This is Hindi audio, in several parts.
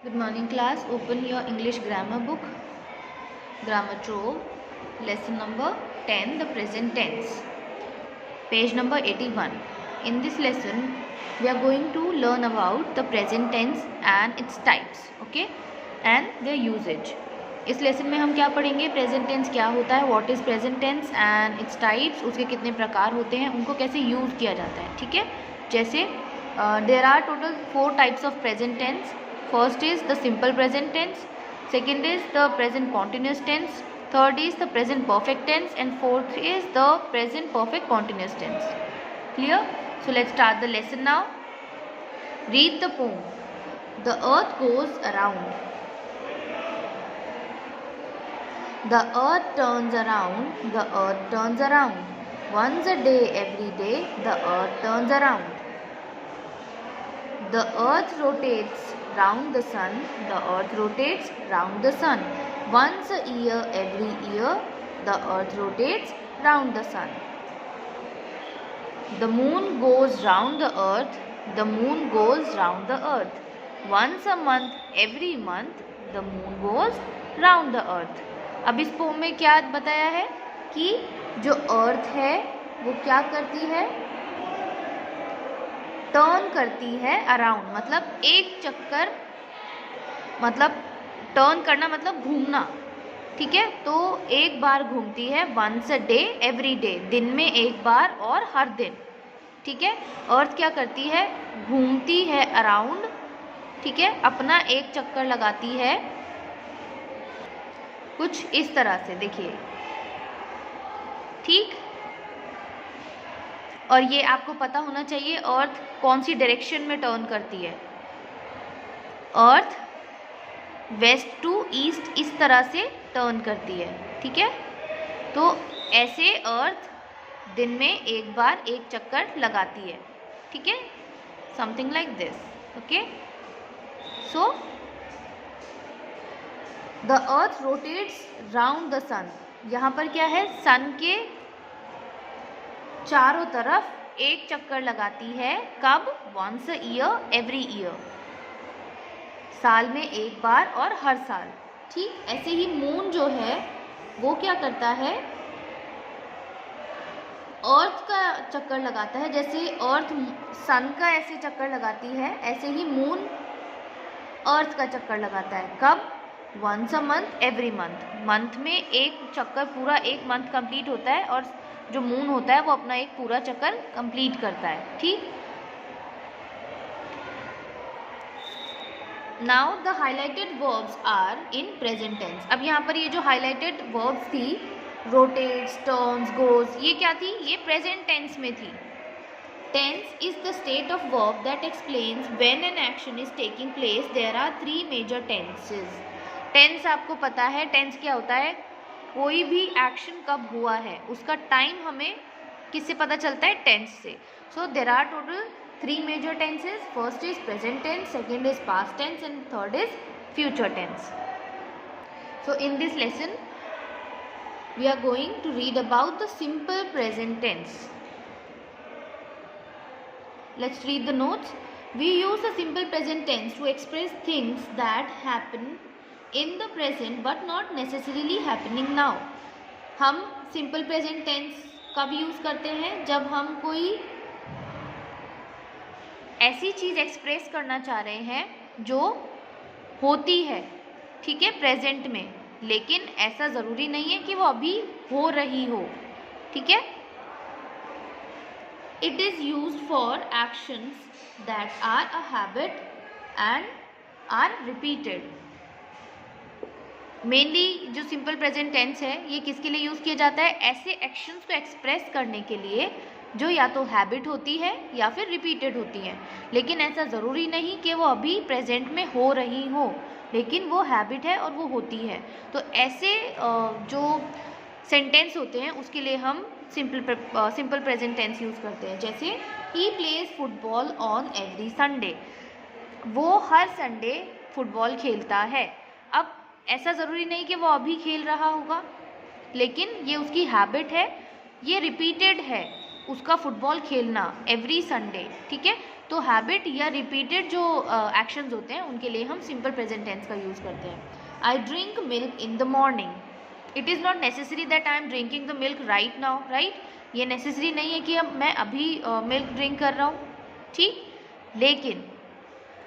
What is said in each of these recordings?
Good morning class. Open your English grammar book, Grammar Trove, lesson number 10, the present tense, page number 81. In this lesson, we are going to learn about the present tense and its types, okay, and their usage. इस लेसन में हम क्या पढ़ेंगे, प्रेजेंट टेंस क्या होता है, what is present tense and its types, उसके कितने प्रकार होते हैं, उनको कैसे यूज़ किया जाता है, ठीक है। जैसे there are total 4 types of present tense. First is the simple present tense, second is the present continuous tense, third is the present perfect tense, and fourth is the present perfect continuous tense. Clear? So let's start the lesson now. Read the poem. The earth goes around. The earth turns around. The earth turns around. Once a day, every day, the earth turns around. The earth rotates round the sun. The earth rotates round the sun. Once a year, every year, the earth rotates round the sun. The moon goes round the earth. The moon goes round the earth. Once a month, every month, the moon goes round the earth. अब इस पोम में क्या बताया है कि जो अर्थ है वो क्या करती है, टर्न करती है अराउंड, मतलब एक चक्कर, मतलब टर्न करना मतलब घूमना, ठीक है। तो एक बार घूमती है, once a day, every day, दिन में एक बार और हर दिन, ठीक है। अर्थ क्या करती है, घूमती है अराउंड, ठीक है, अपना एक चक्कर लगाती है, कुछ इस तरह से, देखिए, ठीक। और ये आपको पता होना चाहिए अर्थ कौन सी डायरेक्शन में टर्न करती है. अर्थ वेस्ट टू ईस्ट इस तरह से टर्न करती है, ठीक है. तो ऐसे अर्थ दिन में एक बार एक चक्कर लगाती है, ठीक है, something like this. Okay, so the earth rotates round the sun. यहाँ पर क्या है, सन के चारों तरफ एक चक्कर लगाती है. कब? Once a year, every year, साल में एक बार और हर साल, ठीक. ऐसे ही मून जो है वो क्या करता है, अर्थ का चक्कर लगाता है. जैसे अर्थ सन का ऐसे चक्कर लगाती है, ऐसे ही मून अर्थ का चक्कर लगाता है. कब? Once a month, every month, month में एक चक्कर, पूरा एक मंथ कंप्लीट होता है और जो मून होता है वो अपना एक पूरा चक्कर कंप्लीट करता है, ठीक. Now the highlighted verbs are in present tense. अब यहाँ पर ये जो हाईलाइटेड वर्ब्स थी, रोटेट्स, टर्न्स, गोज, ये क्या थी, ये प्रेजेंट टेंस में थी. Tense is the state of verb that explains when an action is taking place. There are 3 major tenses. Tense आपको पता है, टेंस क्या होता है, कोई भी एक्शन कब हुआ है उसका टाइम हमें किससे पता चलता है, टेंस से. So there are total 3 major tenses. First is present tense, second is past tense and third is future tense. So in this lesson we are going to read about the simple present tense. Let's read the notes. We use the simple present tense to express things that happen in the present but not necessarily happening now. हम simple present tense कब यूज़ करते हैं, जब हम कोई ऐसी चीज़ एक्सप्रेस करना चाह रहे हैं जो होती है, ठीक है, प्रेजेंट में, लेकिन ऐसा ज़रूरी नहीं है कि वो अभी हो रही हो, ठीक है. It is used for actions that are a habit and are repeated. Mainly जो सिंपल प्रेजेंट टेंस है ये किसके लिए यूज़ किया जाता है, ऐसे एक्शंस को एक्सप्रेस करने के लिए जो या तो हैबिट होती है या फिर रिपीटेड होती हैं, लेकिन ऐसा ज़रूरी नहीं कि वो अभी प्रेजेंट में हो रही हो, लेकिन वो हैबिट है और वो होती है. तो ऐसे जो सेंटेंस होते हैं उसके लिए हम सिंपल प्रेजेंट टेंस यूज़ करते हैं. जैसे he plays football on every Sunday. वो हर संडे फुटबॉल खेलता है. अब ऐसा ज़रूरी नहीं कि वो अभी खेल रहा होगा, लेकिन ये उसकी हैबिट है, ये रिपीटेड है उसका फुटबॉल खेलना एवरी संडे, ठीक है. तो हैबिट या रिपीटेड जो एक्शंस होते हैं उनके लिए हम सिंपल प्रेजेंट टेंस का यूज़ करते हैं. I drink milk in the morning. It is not necessary that I am drinking the milk right now, right. ये नेसेसरी नहीं है कि अब मैं अभी मिल्क ड्रिंक कर रहा हूँ, ठीक. लेकिन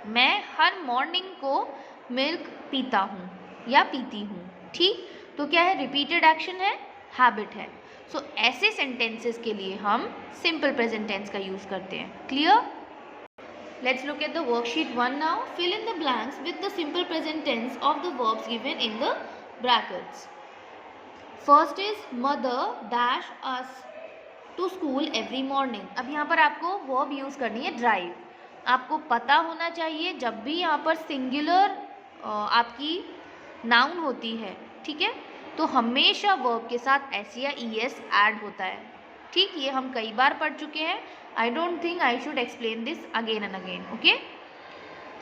मैं हर मॉर्निंग को मिल्क पीता हूँ या पीती हूँ, ठीक. तो क्या है, रिपीटेड एक्शन है, हैबिट है. सो ऐसे सेंटेंसेस के लिए हम सिंपल प्रेजेंट टेंस का यूज़ करते हैं. Clear? Let's look at the worksheet 1 now. Fill in the blanks with the simple present tense of the verbs given in the brackets. First is mother dash us to school every morning. अब यहाँ पर आपको verb use करनी है drive. आपको पता होना चाहिए जब भी यहाँ पर सिंगुलर आपकी नाउन होती है, ठीक है, तो हमेशा verb के साथ s या es ऐड होता है, ठीक. ये हम कई बार पढ़ चुके हैं. I don't think I should explain this again and again. Okay.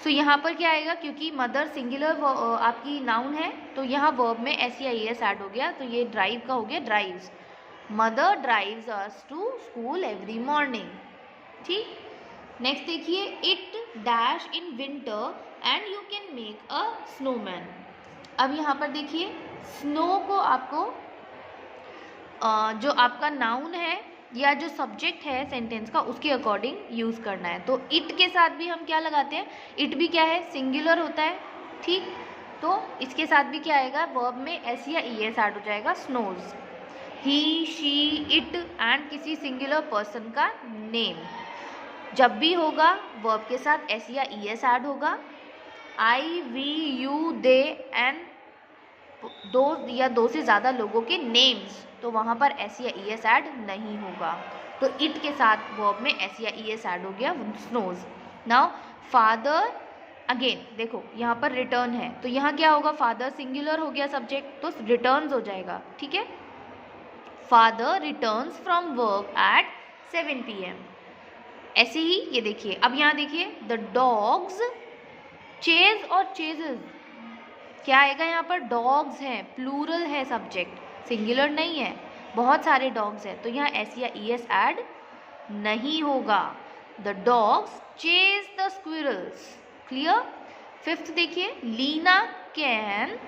So यहाँ पर क्या आएगा, क्योंकि मदर सिंगुलर आपकी नाउन है तो यहाँ वर्ब में एस या एस ऐड हो गया, तो ये ड्राइव का हो गया drives. Mother drives us to school every morning, ठीक. नेक्स्ट देखिए, it dash in winter and you can make a snowman. अब यहाँ पर देखिए, स्नो को आपको जो आपका नाउन है या जो सब्जेक्ट है सेंटेंस का उसके अकॉर्डिंग यूज़ करना है. तो इट के साथ भी हम क्या लगाते हैं, इट भी क्या है, सिंगुलर होता है, ठीक. तो इसके साथ भी क्या आएगा, वर्ब में एस या ई एस ऐड हो जाएगा, snows. He, she, it and किसी सिंगुलर पर्सन का नेम जब भी होगा वर्ब के साथ एस या ई एस ऐड होगा. आई, वी, यू, दे एंड दो या दो से ज़्यादा लोगों के नेम्स, तो वहाँ पर एस या ई एस ऐड नहीं होगा. तो इट के साथ वर्ब में एस या ई एस ऐड हो गया, स्नोज. नाउ फादर, अगेन देखो यहाँ पर रिटर्न है, तो यहाँ क्या होगा, फादर सिंगुलर हो गया सब्जेक्ट, तो रिटर्न्स हो जाएगा, ठीक है. Father returns from work at 7 PM. ऐसे ही ये देखिए, अब यहाँ देखिए, द डॉग्स चेज और चेजेस, क्या आएगा यहाँ पर, डॉग्स हैं, प्लूरल है सब्जेक्ट, सिंगुलर नहीं है, बहुत सारे डॉग्स हैं, तो यहाँ एस या ई एस ऐड नहीं होगा. The dogs chase the squirrels. Clear? Fifth देखिए, लीना कैन.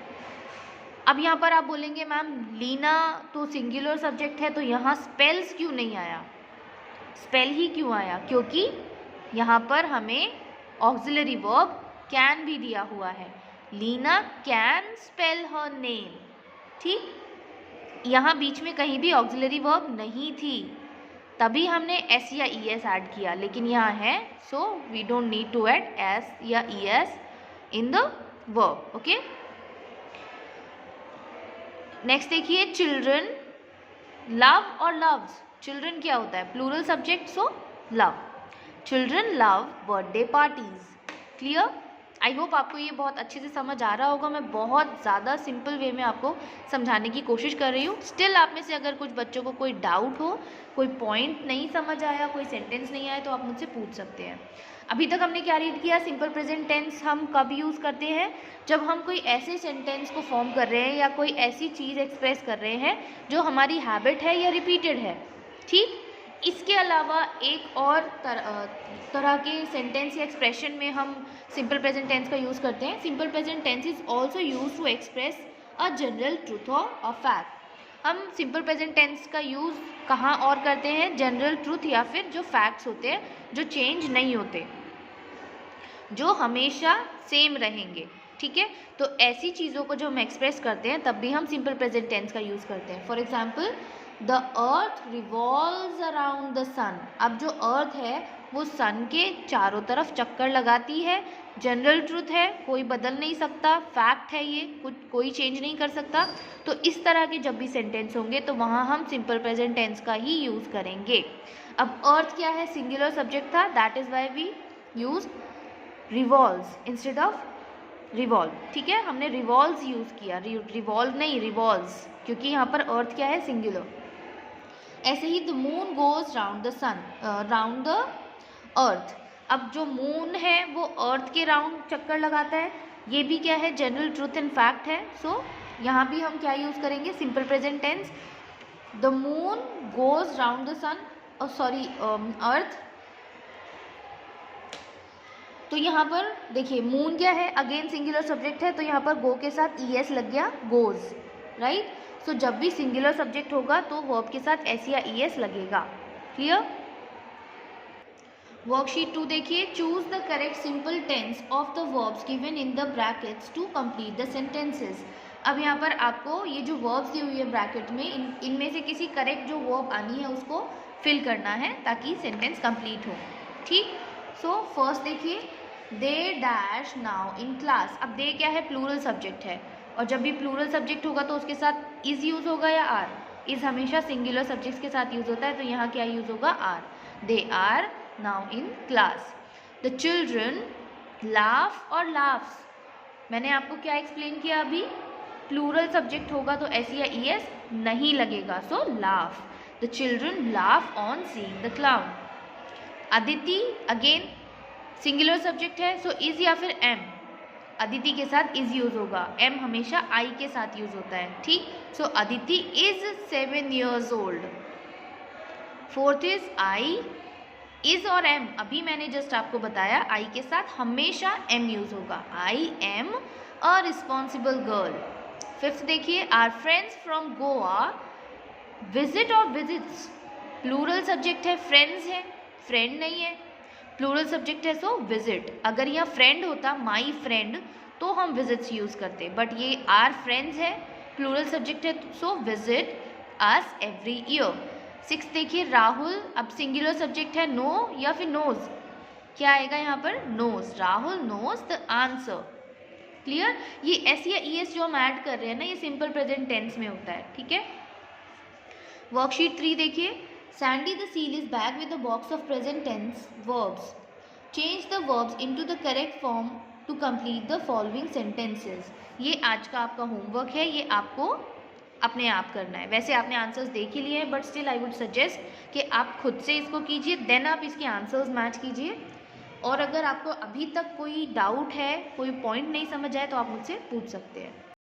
अब यहाँ पर आप बोलेंगे मैम लीना तो सिंगुलर सब्जेक्ट है, तो यहाँ स्पेल्स क्यों नहीं आया, स्पेल ही क्यों आया, क्योंकि यहाँ पर हमें ऑक्सिलरी वर्ब कैन भी दिया हुआ है. Leena can spell her name, ठीक. यहाँ बीच में कहीं भी ऑक्सिलरी वर्ब नहीं थी, तभी हमने एस या ई एस ऐड किया, लेकिन यहाँ है, so we don't need to add s या ई s in the verb. Okay. Next देखिए, चिल्ड्रन लव और लव्स. चिल्ड्रन क्या होता है, plural subject, so love. Children love birthday parties. Clear? I hope आपको ये बहुत अच्छे से समझ आ रहा होगा. मैं बहुत ज़्यादा सिंपल वे में आपको समझाने की कोशिश कर रही हूँ. स्टिल आप में से अगर कुछ बच्चों को कोई डाउट हो, कोई पॉइंट नहीं समझ आया, कोई सेंटेंस नहीं आया, तो आप मुझसे पूछ सकते हैं. अभी तक हमने क्या रीड किया, सिंपल प्रेजेंट टेंस हम कब यूज़ करते हैं, जब हम कोई ऐसे सेंटेंस को फॉर्म कर रहे हैं या कोई ऐसी चीज़ एक्सप्रेस कर रहे हैं जो हमारी हैबिट है या रिपीटेड है, ठीक. इसके अलावा एक और तरह के सेंटेंस या एक्सप्रेशन में हम सिंपल प्रेजेंट टेंस का यूज़ करते हैं. Simple present tense is also use to express a general truth और अ फैक्ट. हम सिंपल प्रेजेंट टेंस का यूज़ कहाँ और करते हैं, जनरल ट्रूथ या फिर जो फैक्ट्स होते हैं जो चेंज नहीं होते, जो हमेशा सेम रहेंगे, ठीक है. तो ऐसी चीज़ों को जो हम एक्सप्रेस करते हैं तब भी हम सिंपल प्रेजेंट टेंस का यूज़ करते हैं. For example, the earth revolves around the sun. अब जो अर्थ है वो सन के चारों तरफ चक्कर लगाती है, जनरल ट्रूथ है, कोई बदल नहीं सकता, फैक्ट है, ये कुछ कोई चेंज नहीं कर सकता. तो इस तरह के जब भी सेंटेंस होंगे तो वहाँ हम सिंपल प्रेजेंट टेंस का ही यूज़ करेंगे. अब अर्थ क्या है, सिंगुलर सब्जेक्ट था, that is why we use revolves instead of revolve, ठीक है. हमने रिवॉल्व्स यूज़ किया, रिवॉल्व नहीं, रिवॉल्व्स, क्योंकि यहाँ पर अर्थ क्या है, सिंगुलर. ऐसे ही the moon goes round the sun, round the earth. अब जो मून है वो अर्थ के राउंड चक्कर लगाता है, ये भी क्या है, जनरल ट्रूथ एंड फैक्ट है. सो यहाँ भी हम क्या यूज़ करेंगे, simple present tense. The moon goes round the sun, sorry earth. तो यहाँ पर देखिए मून क्या है, अगेन सिंगुलर सब्जेक्ट है, तो यहाँ पर गो के साथ ES लग गया, गोज, राइट। सो जब भी सिंगुलर सब्जेक्ट होगा तो वर्ब के साथ S या ES लगेगा। क्लियर। वर्कशीट 2 देखिए, choose the correct simple tense of the verbs given in the brackets to complete the sentences. अब यहाँ पर आपको ये जो वर्ब्स दी हुई है ब्रैकेट में, इनमें से किसी करेक्ट जो वर्ब आनी है उसको फिल करना है ताकि सेंटेंस कंप्लीट हो। ठीक। सो फर्स्ट देखिए, they dash now in class. अब दे क्या है, प्लूरल सब्जेक्ट है, और जब भी प्लूरल सब्जेक्ट होगा तो उसके साथ इज यूज होगा या आर। इज हमेशा सिंगुलर सब्जेक्ट्स के साथ यूज होता है, तो यहाँ क्या यूज होगा, are. They are now in class. The children laugh और लाफ्स। मैंने आपको क्या एक्सप्लेन किया अभी, प्लूरल सब्जेक्ट होगा तो एस या ई एस नहीं लगेगा, so laugh. The children laugh on seeing the clown. Aditi again singular subject है, सो इज या फिर एम। अदिति के साथ इज यूज होगा, एम हमेशा आई के साथ यूज होता है। ठीक। So Aditi is 7 years old। Fourth is I. Is और एम अभी मैंने जस्ट आपको बताया, आई के साथ हमेशा एम यूज होगा। I am a responsible girl. Fifth देखिए, are friends from Goa visit और विजिट्स। प्लूरल सब्जेक्ट है, फ्रेंड्स है, फ्रेंड नहीं है, प्लूरल सब्जेक्ट है, सो विजिट। अगर यह फ्रेंड होता, माई फ्रेंड, तो हम विजिट्स यूज करते, बट ये आर फ्रेंड्स है, प्लूरल सब्जेक्ट है, so visit us every year. Six देखिए, राहुल, अब सिंगुलर सब्जेक्ट है, नो या फिर नोज, क्या आएगा यहाँ पर, knows. Rahul knows the answer. Clear. S एस या ई एस जो हम ऐड कर रहे हैं ना, ये सिंपल प्रेजेंट टेंस में होता है। ठीक है। वर्कशीट 3 देखिए, Sandy the seal is back with the box of present tense verbs. Change the verbs into the correct form to complete the following sentences. ये आज का आपका होमवर्क है, ये आपको अपने आप करना है। वैसे आपने आंसर्स देख ही लिए हैं, but still I would suggest कि आप खुद से इसको कीजिए, देन आप इसके आंसर्स मैच कीजिए। और अगर आपको अभी तक कोई डाउट है, कोई पॉइंट नहीं समझ आए, तो आप मुझसे पूछ सकते हैं।